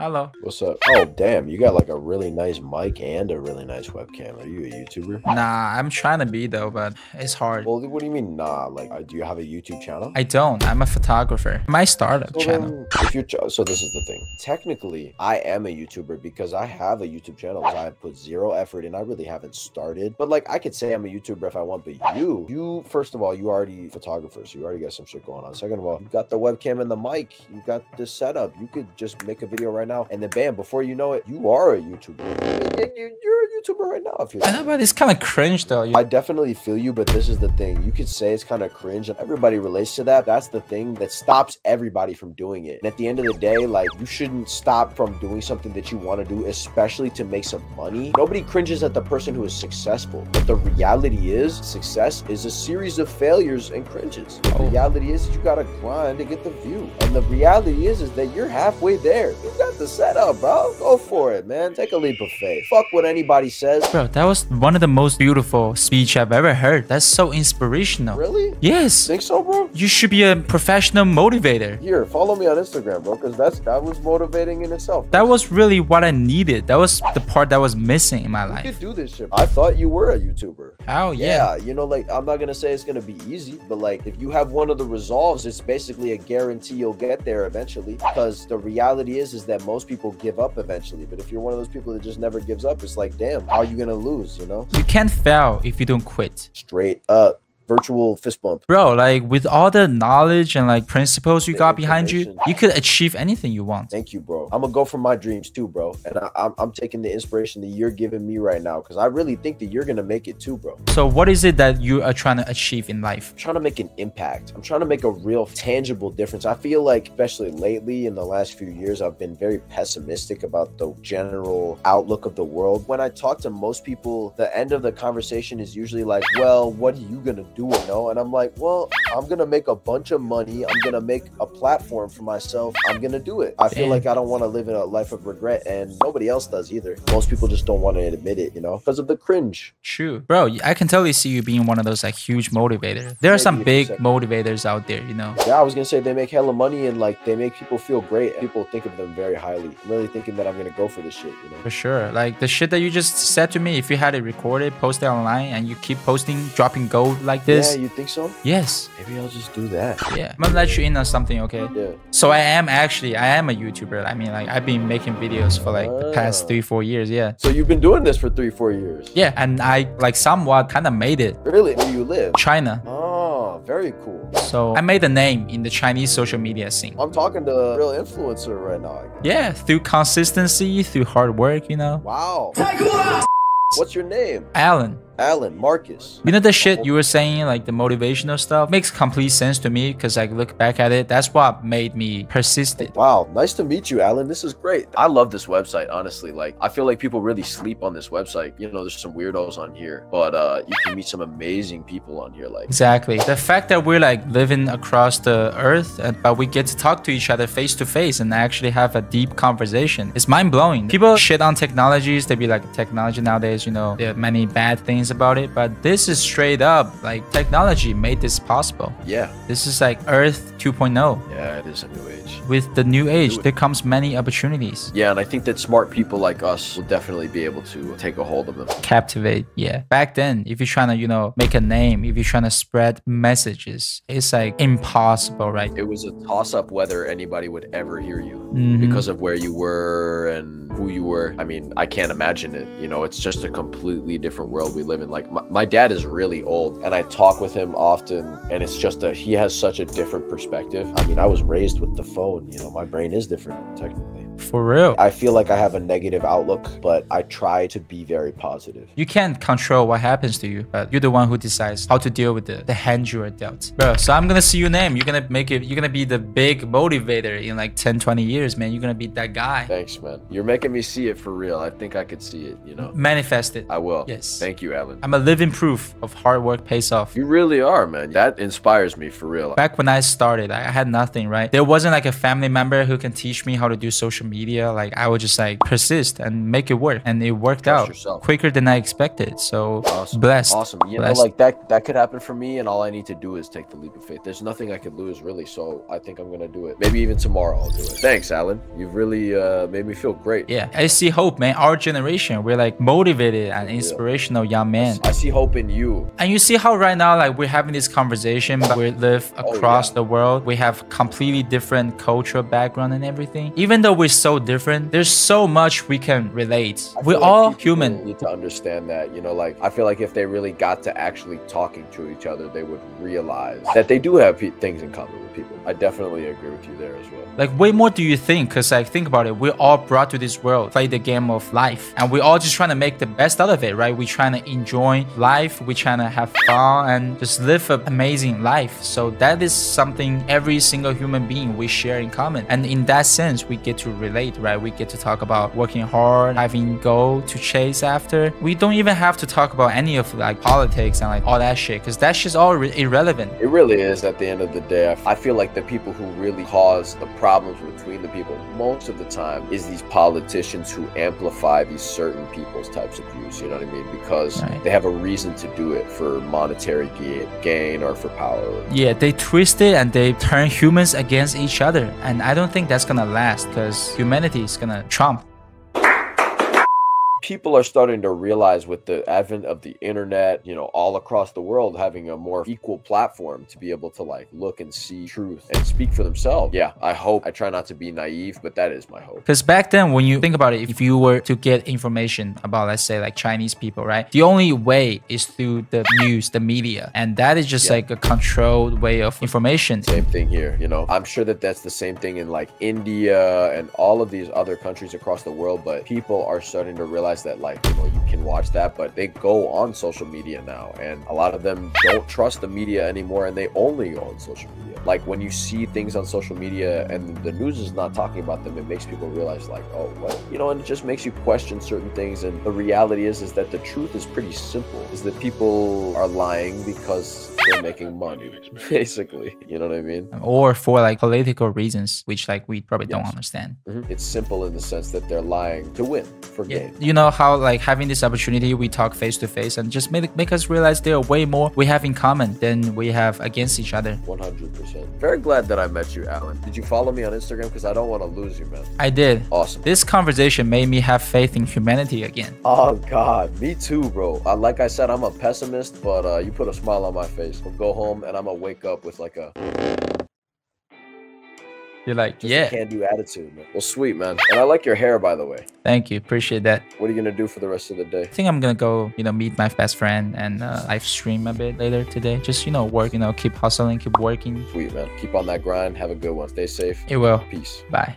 Hello. What's up? Oh, damn. You got like a really nice mic and a really nice webcam. Are you a YouTuber? Nah, I'm trying to be though, but it's hard. Well, what do you mean, nah? Like, do you have a YouTube channel? I don't. I'm a photographer. I might start a channel. If you're so this is the thing. Technically, I am a YouTuber because I have a YouTube channel. I have put zero effort in. I really haven't started. But like, I could say I'm a YouTuber if I want. But you first of all, you already a photographer, so you already got some shit going on. Second of all, you got the webcam and the mic. You got this setup. You could just make a video right now, and then bam, before you know it, you are a YouTuber. You're a YouTuber right now. If you're I know, but it's kind of cringe though. I definitely feel you, but this is the thing. You could say it's kind of cringe, and everybody relates to that. That's the thing that stops everybody from doing it. And at the end of the day, like, you shouldn't stop from doing something that you want to do, especially to make some money. Nobody cringes at the person who is successful. But the reality is, success is a series of failures and cringes. The reality is you gotta grind to get the view. And the reality is that you're halfway there. You got the setup, bro. Go for it, man. Take a leap of faith. Fuck what anybody says. Bro, that was one of the most beautiful speech I've ever heard. That's so inspirational. Really? Yes. Think so, bro? You should be a professional motivator. Here, follow me on Instagram, bro, because that was motivating in itself. That was really what I needed. That was the part that was missing in my life. You could do this shit. I thought you were a YouTuber. Oh, yeah. You know, like, I'm not gonna say it's gonna be easy, but like, if you have one of the resolves, it's basically a guarantee you'll get there eventually. Because the reality is that most people give up eventually. But if you're one of those people that just never gives up, it's like, damn, how are you gonna lose, you know? You can't fail if you don't quit. Straight up. Virtual fist bump. Bro, like, with all the knowledge and like principles you got behind you, you could achieve anything you want. Thank you, bro. I'm gonna go for my dreams too, bro. And I'm taking the inspiration that you're giving me right now, because I really think that you're gonna make it too, bro. So what is it that you are trying to achieve in life? I'm trying to make an impact. I'm trying to make a real tangible difference. I feel like, especially lately in the last few years, I've been very pessimistic about the general outlook of the world. When I talk to most people, the end of the conversation is usually like, well, what are you gonna do? You know? And I'm like, well, I'm gonna make a bunch of money. I'm gonna make a platform for myself. I'm gonna do it. I feel like I don't want to live in a life of regret, and nobody else does either. Most people just don't want to admit it, you know, because of the cringe. True. Bro, I can totally see you being one of those like huge motivators. There are some big motivators out there, you know. Yeah, I was gonna say they make hella money and like they make people feel great. People think of them very highly. I'm really thinking that I'm gonna go for this shit, you know. For sure. Like the shit that you just said to me, if you had it recorded, post it online, and you keep posting, dropping gold like this. Yeah, you think so? Yes. Maybe I'll just do that. Yeah. I'm gonna let you in on something, okay? Yeah. So I am a YouTuber. I mean, like, I've been making videos for like the past 3-4 years. Yeah. So you've been doing this for 3-4 years? Yeah. And I like somewhat kind of made it. Really? Where do you live? China. Oh, very cool. So I made a name in the Chinese social media scene. I'm talking to a real influencer right now. Yeah. Through consistency, through hard work, you know. Wow. What's your name? Alan. Marcus. You know the shit you were saying, like the motivational stuff, makes complete sense to me because I look back at it. That's what made me persistent. Wow, nice to meet you, Alan. This is great. I love this website, honestly. Like, I feel like people really sleep on this website. You know, there's some weirdos on here, but you can meet some amazing people on here. Like, exactly. The fact that we're like living across the earth, but we get to talk to each other face to face and actually have a deep conversation is mind blowing. People shit on technologies. They be like, technology nowadays, you know, there are many bad things about it, but this is straight up like technology made this possible. Yeah, this is like Earth 2.0. Yeah, it is a new age. With the new age, there comes many opportunities. Yeah, and I think that smart people like us will definitely be able to take a hold of them. Captivate, yeah. Back then, if you're trying to, you know, make a name, if you're trying to spread messages, it's like impossible, right? It was a toss-up whether anybody would ever hear you because of where you were and who you were. I mean, I can't imagine it. You know, it's just a completely different world we live in. Like, my dad is really old, and I talk with him often, and it's just he has such a different perspective. I mean, I was raised with the phone. You know, my brain is different, technically. For real. I feel like I have a negative outlook, but I try to be very positive. You can't control what happens to you, but you're the one who decides how to deal with the hand you are dealt. Bro, so I'm gonna see your name. You're gonna make it. You're gonna be the big motivator in like 10, 20 years, man. You're gonna be that guy. Thanks, man. You're making me see it for real. I think I could see it, you know. Manifest it. I will. Yes. Thank you, Alan. I'm a living proof of hard work pays off. You really are, man. That inspires me for real. Back when I started, I had nothing, right? There wasn't like a family member who can teach me how to do social media, like I would just like persist and make it work, and it worked out quicker than I expected. So blessed. Awesome. You know, like that could happen for me, and all I need to do is take the leap of faith. There's nothing I could lose, really. So I think I'm gonna do it. Maybe even tomorrow I'll do it. Thanks, Alan. You've really made me feel great. Yeah, I see hope, man. Our generation, we're like motivated and inspirational young men. I see hope in you. And you see how right now, like we're having this conversation, but we live across the world. We have completely different cultural background and everything. Even though we're so different, there's so much we can relate. We're all human. Need to understand that, you know, like I feel like if they really got to actually talking to each other, they would realize that they do have things in common with people. I definitely agree with you there as well. Like, way more do you think? Because like, think about it, we're all brought to this world, play the game of life, and we're all just trying to make the best out of it, right? We're trying to enjoy life, we're trying to have fun and just live an amazing life. So that is something every single human being we share in common, and in that sense we get to relate, right? We get to talk about working hard, having goal to chase after. We don't even have to talk about any of like politics and like all that shit, because that's just all irrelevant. It really is. At the end of the day, I feel like the people who really cause the problems between the people most of the time is these politicians who amplify these certain people's types of views, you know what I mean? Because they have a reason to do it for monetary gain or for power. Yeah, they twist it and they turn humans against each other, and I don't think that's gonna last, because humanity is gonna trump. People are starting to realize with the advent of the internet, you know, all across the world, having a more equal platform to be able to like look and see truth and speak for themselves. Yeah, I hope. I try not to be naive, but that is my hope. Because back then, when you think about it, if you were to get information about, let's say, like Chinese people, right? The only way is through the news, the media. And that is just like a controlled way of information. Same thing here, you know. I'm sure that that's the same thing in like India and all of these other countries across the world, but people are starting to realize that, like, you know, you can watch that, but they go on social media now, and a lot of them don't trust the media anymore, and they only go on social media. Like, when you see things on social media and the news is not talking about them, it makes people realize like, oh, well, you know, and it just makes you question certain things. And the reality is that the truth is pretty simple, is that people are lying because they're making money, basically, you know what I mean? Or for like political reasons, which like we probably don't understand. It's simple in the sense that they're lying to win, for gain. You know how like having this opportunity, we talk face to face and just make us realize there are way more we have in common than we have against each other. 100%. Very glad that I met you, Alan. Did you follow me on Instagram? Because I don't want to lose you, man. I did. Awesome. This conversation made me have faith in humanity again. Oh God, me too, bro. Like I said, I'm a pessimist, but you put a smile on my face. I'll go home and I'm gonna wake up with like a... You're like, just a can-do attitude, man. Well, sweet, man. And I like your hair, by the way. Thank you. Appreciate that. What are you going to do for the rest of the day? I think I'm going to go, you know, meet my best friend and live stream a bit later today. Just, you know, work, you know, keep hustling, keep working. Sweet, man. Keep on that grind. Have a good one. Stay safe. It will. Peace. Bye.